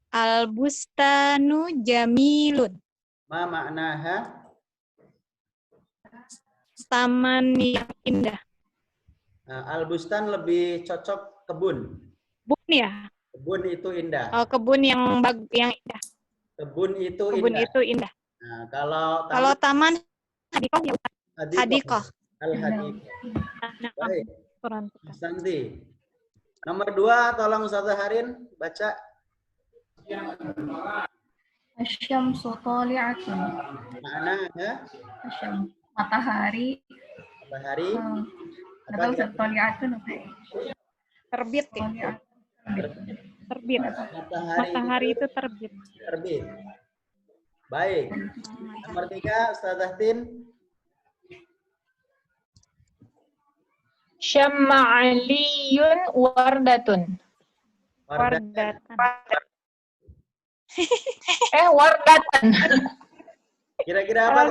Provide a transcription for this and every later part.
Al-bustanu jamilun. Ma maknaha? Taman yang indah. Al-bustan lebih cocok kebun. Kebun ya? Kebun itu indah. Oh, kebun yang indah. Kebun itu Kebun indah. itu indah. Nah, kalau Kalau taman hadikoh ya. Hadikoh. Al-hadikoh. Nah, Baik. Quran. Santi. Nomor 2, tolong Ustazah Harin baca. Asyamsu thali'atun. Maknanya Matahari. matahari. Atau thali'atun apa ya? Terbit ya. Terbit. Matahari itu terbit. Terbit. Baik. Nomor 3, Ustazah Tin. Syamma aliyun wardatun. Wardatan. Wardatan. Kira-kira apa?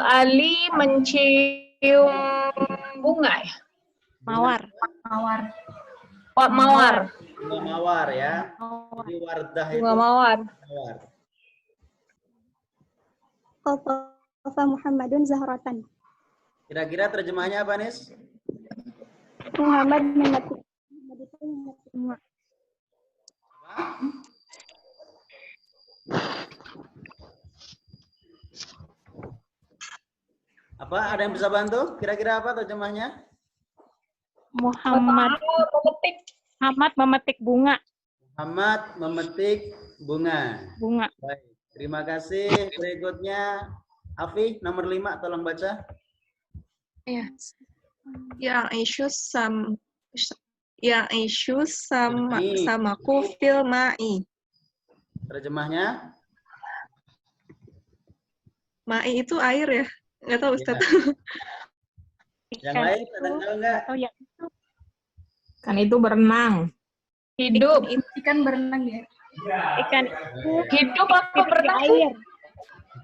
Ali mencium bunga ya? Mawar. Oh, mawar. Bunga mawar ya. Jadi wardah itu Bunga mawar. mawar. Qatafa Muhammadun zahratan. Kira-kira terjemahnya apa, Nis? Muhammad memetik bunga. Apa? Ada yang bisa bantu? Kira-kira apa terjemahnya? Muhammad memetik bunga. Muhammad memetik bunga. Bunga. Baik. Terima kasih. Berikutnya Afi, nomor 5, tolong baca. Ya'ishu samaku fil ma'i. Terjemahnya? Ma'i itu air ya? Nggak tahu Ustaz. Yang lain ada tahu nggak? Oh ya. Kan itu berenang. Hidup. Ikan berenang ya? Ikan itu Hidup apa di berenang? air.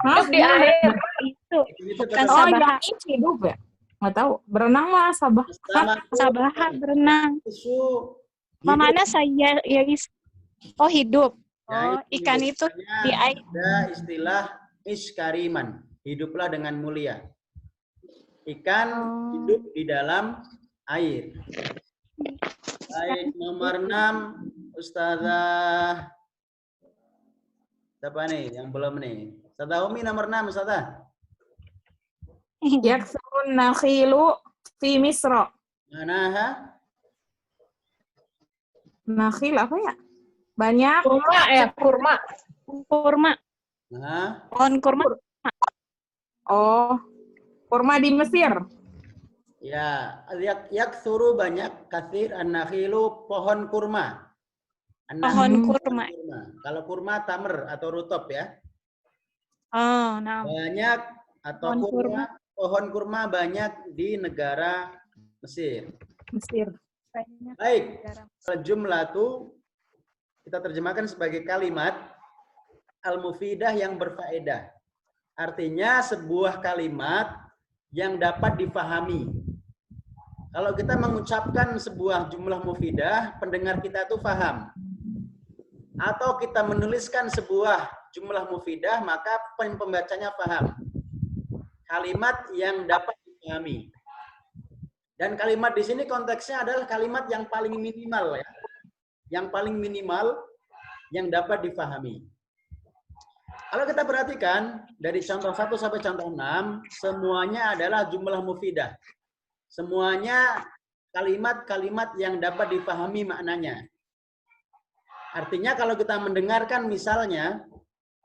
Hidup di air. Itu. Bukan Oh, sabah. yang ini hidup ya? Nggak tahu. Berenang mah Sabah. Sabah berenang. Susu. Mana saya ya oh hidup. Ya, Oh, ikan itu di air. Ada istilah iskariman. Hiduplah dengan mulia. Ikan hidup di dalam air. Baik, nomor 6, Ustazah. Siapa nih yang belum nih? Ustazah Umi nomor 6, Ustazah. Yaksurun nakhilu fi Misra. Manaha? Nakhil apa ya? Banyak. Kurma ya, kurma. Kurma. Nah, Pohon kurma. Oh, kurma di Mesir. ya, yaksuru banyak, katsir an-nakhilu pohon kurma. Pohon kurma. Kalau kurma tamer atau rutop ya. Oh, nah. Banyak atau pohon kurma banyak di negara Mesir. Baik, jumlah itu kita terjemahkan sebagai kalimat al-mufidah yang berfaedah. Artinya sebuah kalimat yang dapat difahami. Kalau kita mengucapkan sebuah jumlah mufidah, pendengar kita itu paham. Atau kita menuliskan sebuah jumlah mufidah, maka pembacanya paham. Kalimat yang dapat difahami. Dan kalimat di sini konteksnya adalah kalimat yang paling minimal ya. Yang paling minimal yang dapat difahami. Kalau kita perhatikan dari contoh 1 sampai contoh 6, semuanya adalah jumlah mufidah. Semuanya kalimat-kalimat yang dapat difahami maknanya. Artinya kalau kita mendengarkan misalnya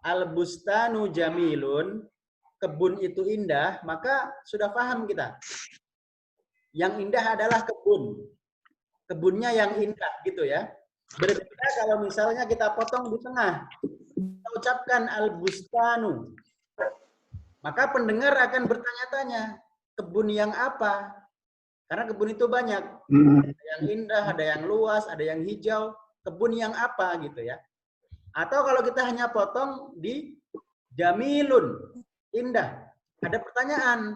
al-bustanu jamilun, kebun itu indah, maka sudah paham kita. Yang indah adalah kebun. Kebunnya yang indah gitu ya. Berbeda kalau misalnya kita potong di tengah. Kita ucapkan al-bustanu. Maka pendengar akan bertanya-tanya, kebun yang apa? Karena kebun itu banyak. Ada yang indah, ada yang luas, ada yang hijau. Kebun yang apa gitu ya. Atau kalau kita hanya potong di jamilun, indah. Ada pertanyaan,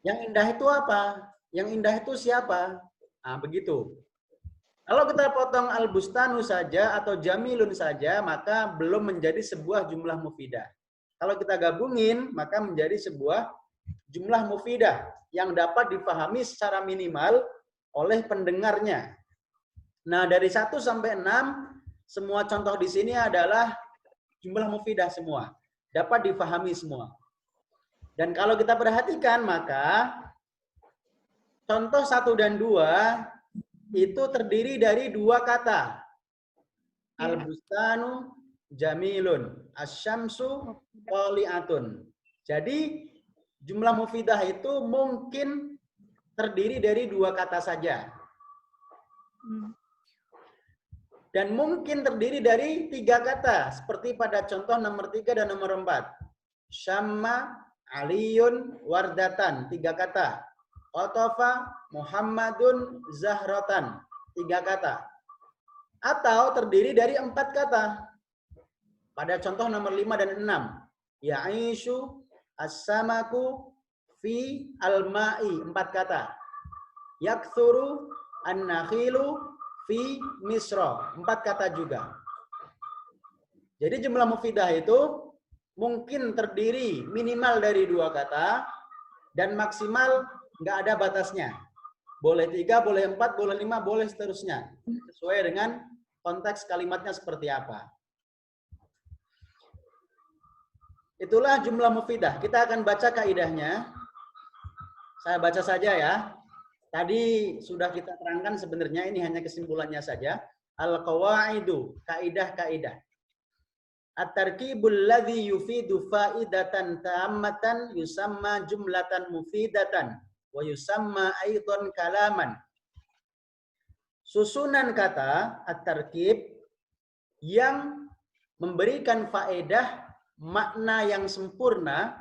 yang indah itu apa? Yang indah itu siapa? Nah, begitu. Kalau kita potong al-bustanu saja atau jamilun saja, maka belum menjadi sebuah jumlah mufidah. Kalau kita gabungin, maka menjadi sebuah jumlah mufidah yang dapat dipahami secara minimal oleh pendengarnya. Nah, dari 1 sampai 6, semua contoh di sini adalah jumlah mufidah semua. Dapat dipahami semua. Dan kalau kita perhatikan, maka contoh 1 dan 2 itu terdiri dari 2 kata. Al-bustanu jamilun, asyamsu qali'atun. Jadi jumlah mufidah itu mungkin terdiri dari 2 kata saja. Dan mungkin terdiri dari 3 kata, seperti pada contoh nomor 3 dan nomor 4. Syamma aliyun wardatan, 3 kata. Qatafa Muhammadun zahratan, 3 kata. Atau terdiri dari 4 kata. Pada contoh nomor 5 dan 6. Ya'ishu as-samaku fi al-ma'i, 4 kata. Yakthuru an-nakhilu fi misra, 4 kata juga. Jadi jumlah mufidah itu mungkin terdiri minimal dari 2 kata dan maksimal nggak ada batasnya. Boleh 3, boleh 4, boleh 5, boleh seterusnya. Sesuai dengan konteks kalimatnya seperti apa. Itulah jumlah mufidah. Kita akan baca kaidahnya. Saya baca saja ya. Tadi sudah kita terangkan sebenarnya, ini hanya kesimpulannya saja. Al-qawaidu, kaidah-kaidah. At-tarkibul ladzi yufidu faidatan tammatan yusamma jumlatan mufidatan wa yusamma aidan kalaman. Susunan kata at-tarkib yang memberikan faedah makna yang sempurna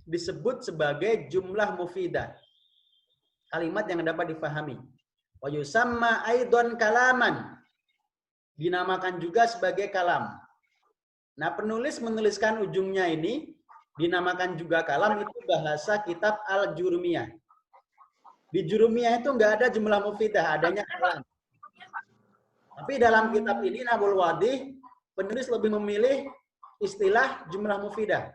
disebut sebagai jumlah mufidah. Kalimat yang dapat difahami. Wa yusamma aidan kalaman. Dinamakan juga sebagai kalam. Nah, penulis menuliskan ujungnya ini dinamakan juga kalam, itu bahasa kitab Al-Jurumiyah. Di Jurumiyah itu nggak ada jumlah mufidah, adanya kalam. Tapi dalam kitab ini Nahwul Wadih, penulis lebih memilih istilah jumlah mufidah.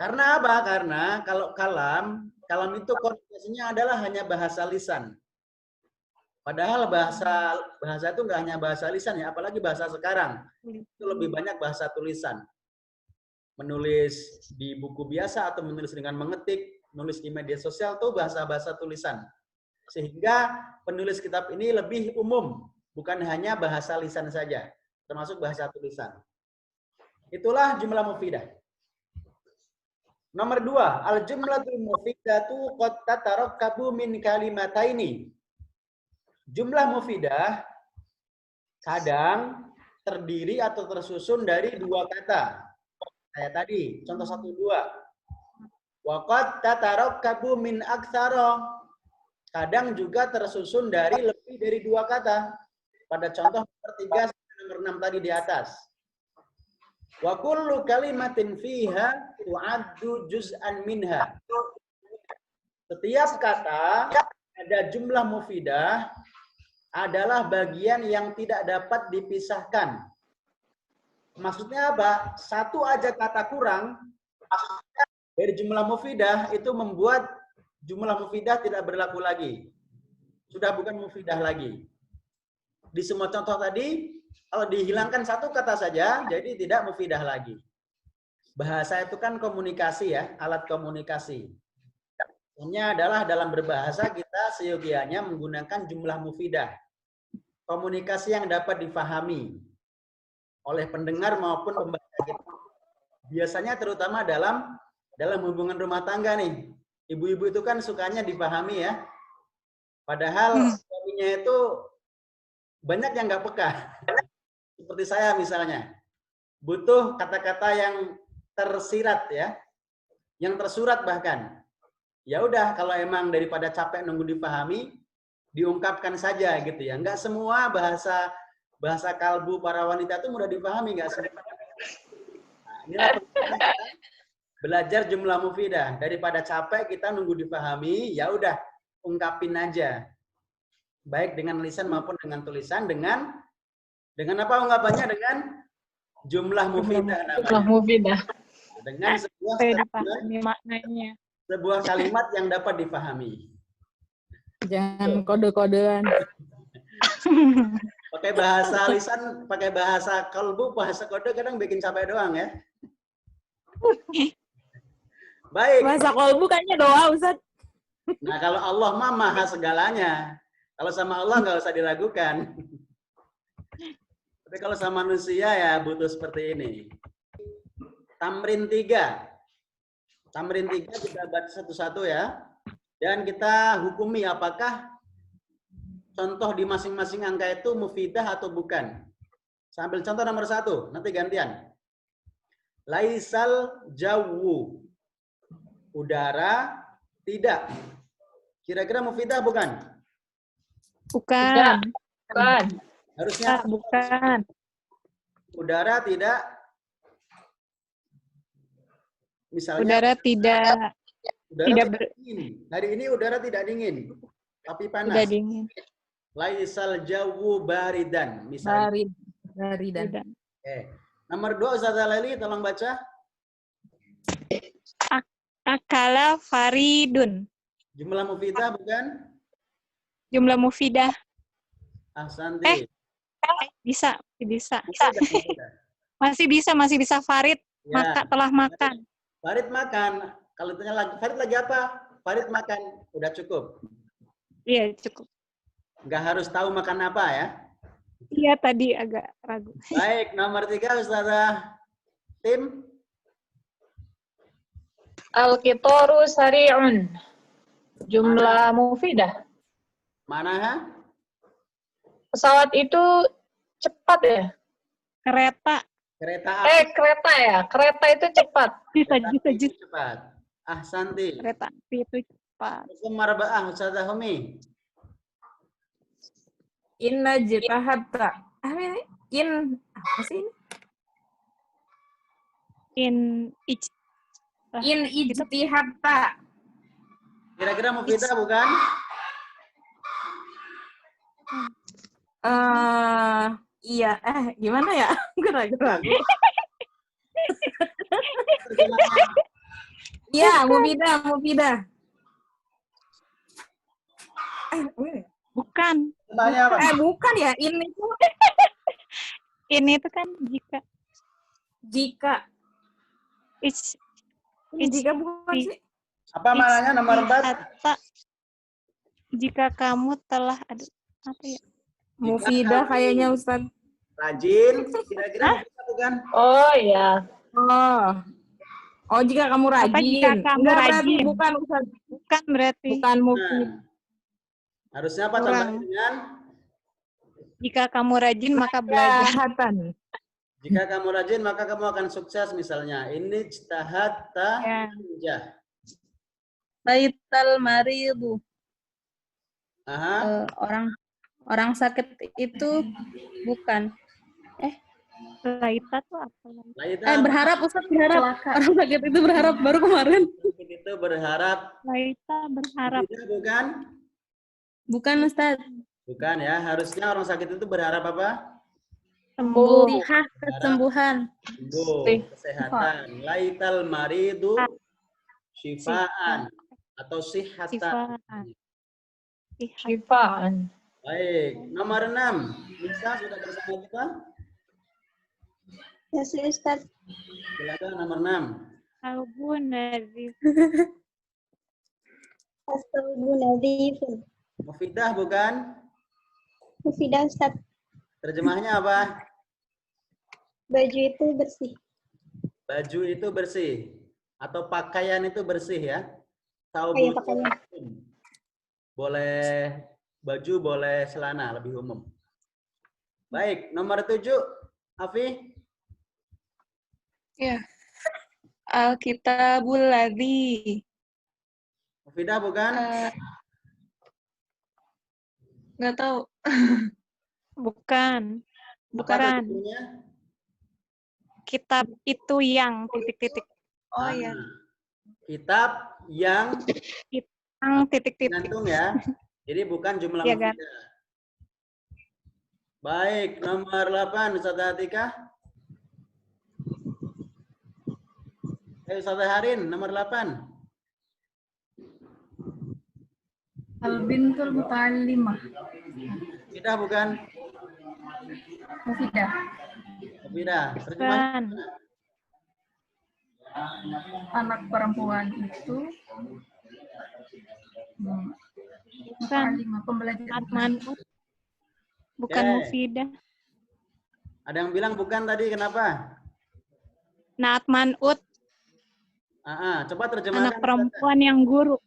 Karena apa? Karena kalau kalam itu konotasinya adalah hanya bahasa lisan. Padahal bahasa itu nggak hanya bahasa lisan ya, apalagi bahasa sekarang. Itu lebih banyak bahasa tulisan. Menulis di buku biasa atau menulis dengan mengetik, menulis di media sosial itu bahasa-bahasa tulisan. Sehingga penulis kitab ini lebih umum, bukan hanya bahasa lisan saja, termasuk bahasa tulisan. Itulah jumlah mufidah. Nomor 2, al-jumlatul mufidatu qad tatarakkabu min kalimataini. Jumlah mufidah kadang terdiri atau tersusun dari 2 kata. Kayak tadi, contoh 1, 2. Wa qad tatarakkabu min aktsara. Kadang juga tersusun dari lebih dari 2 kata. Pada contoh nomor 3 sampai nomor 6 tadi di atas. Wa kullu kalimatin fiha tu'addu juz'an minha. Setiap kata ada jumlah mufidah adalah bagian yang tidak dapat dipisahkan. Maksudnya apa? Satu aja kata kurang dari jumlah mufidah itu membuat jumlah mufidah tidak berlaku lagi. Sudah bukan mufidah lagi. Di semua contoh tadi, kalau dihilangkan satu kata saja, jadi tidak mufidah lagi. Bahasa itu kan komunikasi ya, alat komunikasi. Ini adalah dalam berbahasa kita seyogianya menggunakan jumlah mufidah. Komunikasi yang dapat difahami oleh pendengar maupun pembaca kita. Biasanya terutama dalam hubungan rumah tangga nih. Ibu-ibu itu kan sukanya dipahami ya. Padahal suaminya itu banyak yang nggak peka. Seperti saya misalnya. Butuh kata-kata yang tersirat ya. Yang tersurat bahkan. Ya udah, kalau emang daripada capek nunggu dipahami, diungkapkan saja gitu ya. Enggak semua bahasa kalbu para wanita itu mudah dipahami, enggak semua. Nah, inilah belajar jumlah mufidah. Daripada capek kita nunggu dipahami, ya udah ungkapin aja. baik dengan lisan maupun dengan tulisan dengan apa ungkapannya? Dengan jumlah mufidah Jumlah namanya. mufidah. Dengan sebuah Supaya statement, dipahami maknanya. sebuah kalimat yang dapat dipahami. Jangan kode-kodean. Pakai bahasa lisan, pakai bahasa kalbu, bahasa kode kadang bikin capek doang ya. Baik. Bahasa kolbu kayaknya doa, Ustaz. Nah, kalau Allah mah maha segalanya. Kalau sama Allah nggak usah diragukan. Tapi kalau sama manusia ya butuh seperti ini. Tamrin 3. Tamrin 3 kita baca satu-satu ya. Dan kita hukumi apakah contoh di masing-masing angka itu mufidah atau bukan. Sambil contoh nomor 1, nanti gantian. Laisal jawu. Udara tidak. Kira-kira mufidah bukan? Bukan. Bukan. Harusnya Bukan. udara tidak. Misalnya Udara tidak udara tidak tidak dingin. Hari ini udara tidak dingin, tapi panas. tidak dingin. Laisal jawu baridan. Misalnya. Baridan. Tidak. Nomor 2 Ustazah Leli tolong baca. Akala faridun. Jumlah mufidah bukan? Jumlah mufidah. Ahsanti. Bisa. Mufidah. Masih bisa Farid. Ya. Telah makan. Farid makan. Kalau tanya lagi, Farid lagi apa? Farid makan. Udah cukup. Iya, cukup. Nggak harus tahu makan apa ya. Iya, tadi agak ragu. Baik, nomor 3 Ustazah Tim. Al-qitaru sari'un. Jumlah mufidah. Mana ha? Pesawat itu cepat ya? Kereta. Kereta api. Kereta ya? Kereta itu cepat. Bisa. Cepat. Ahsanti. Kereta api itu cepat. Hukum marba'ah Ustazah Humi. Inna jitahatta. Apa sih ini? In ijtihatta. Kira-kira mufidah bukan? Iya. Gimana ya? Gue ragu. Iya, mufidah. Bukan. Tanya apa? Bukan ya. Ini tuh Ini itu kan jika. jika. Jika bukan sih. Apa maknanya nomor 4? Jika kamu telah ada apa ya? Mufidah kayaknya Ustaz. Rajin. Kira-kira mufidah bukan? Oh iya. Oh, jika kamu rajin. jika kamu Enggak, rajin? berarti bukan Ustaz. Bukan berarti. Bukan mufidah. Nah, harusnya apa Kurang. contohnya dengan? Jika kamu rajin maka belajar. Jahatan. Jika kamu rajin maka kamu akan sukses misalnya. Ini ijtahatta Ya. Baital maridu. Aha. Orang sakit itu bukan. Laita tuh apa? Laita Berharap Ustaz berharap. Orang sakit itu berharap baru kemarin. itu berharap. Laita berharap. Tidak bukan? Bukan Ustaz. Bukan ya. Harusnya orang sakit itu berharap apa? Sembuh. Lihat kesembuhan. Sembuh, kesehatan. Laital maridu syifaan atau sihatan. Syifaan. Baik, nomor 6. Nisa sudah bersama kita? Ya, Ustaz. Silakan nomor 6. Albun nazif. As-sawbu nadhifun. Mufidah bukan? Mufidah, Ustaz. Terjemahnya apa? Baju itu bersih. Baju itu bersih atau pakaian itu bersih ya. Tahu Iya, pakaian. boleh baju, boleh celana, lebih umum. Baik, nomor 7, Afi. Ya. Alkitabul ladzi. Mufidah bukan? Nggak tahu. Bukan. Apa Bukan. tujuannya? Kitab itu yang titik-titik. Oh iya. Kitab yang Yang titik-titik. gantung ya. Jadi bukan jumlah Iya, kan? mufidah. Baik, nomor 8 Ustazah Atika. Ustazah Harin, nomor 8. Al-bintul muta'allimah. Mufidah bukan? Mufidah. Mufidah. Terjemahnya. Bukan. Anak perempuan itu Bukan. muta'allimah, pembelajar. Atmanut. Bukan Oke. mufidah. Ada yang bilang bukan tadi, kenapa? Naatmanut. Coba terjemahkan. Anak perempuan yang guru.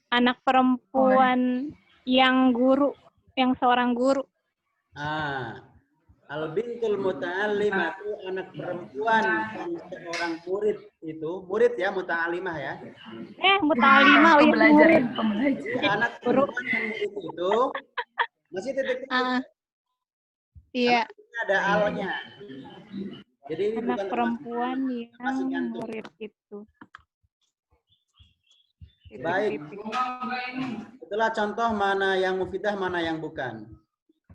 Anak perempuan yang guru. Yang seorang guru. Al-bintul muta'allimah itu anak perempuan yang seorang murid itu. Murid ya, muta'allimah ya. Muta'alimah. Oh, ya, Pembelajar, murid. pembelajar. Anak perempuan yang murid itu. Masih titik. Iya. Ini ada alnya. Jadi ini Anak bukan perempuan masih yang gantung. murid itu. Baik. Itulah contoh mana yang mufidah, mana yang bukan.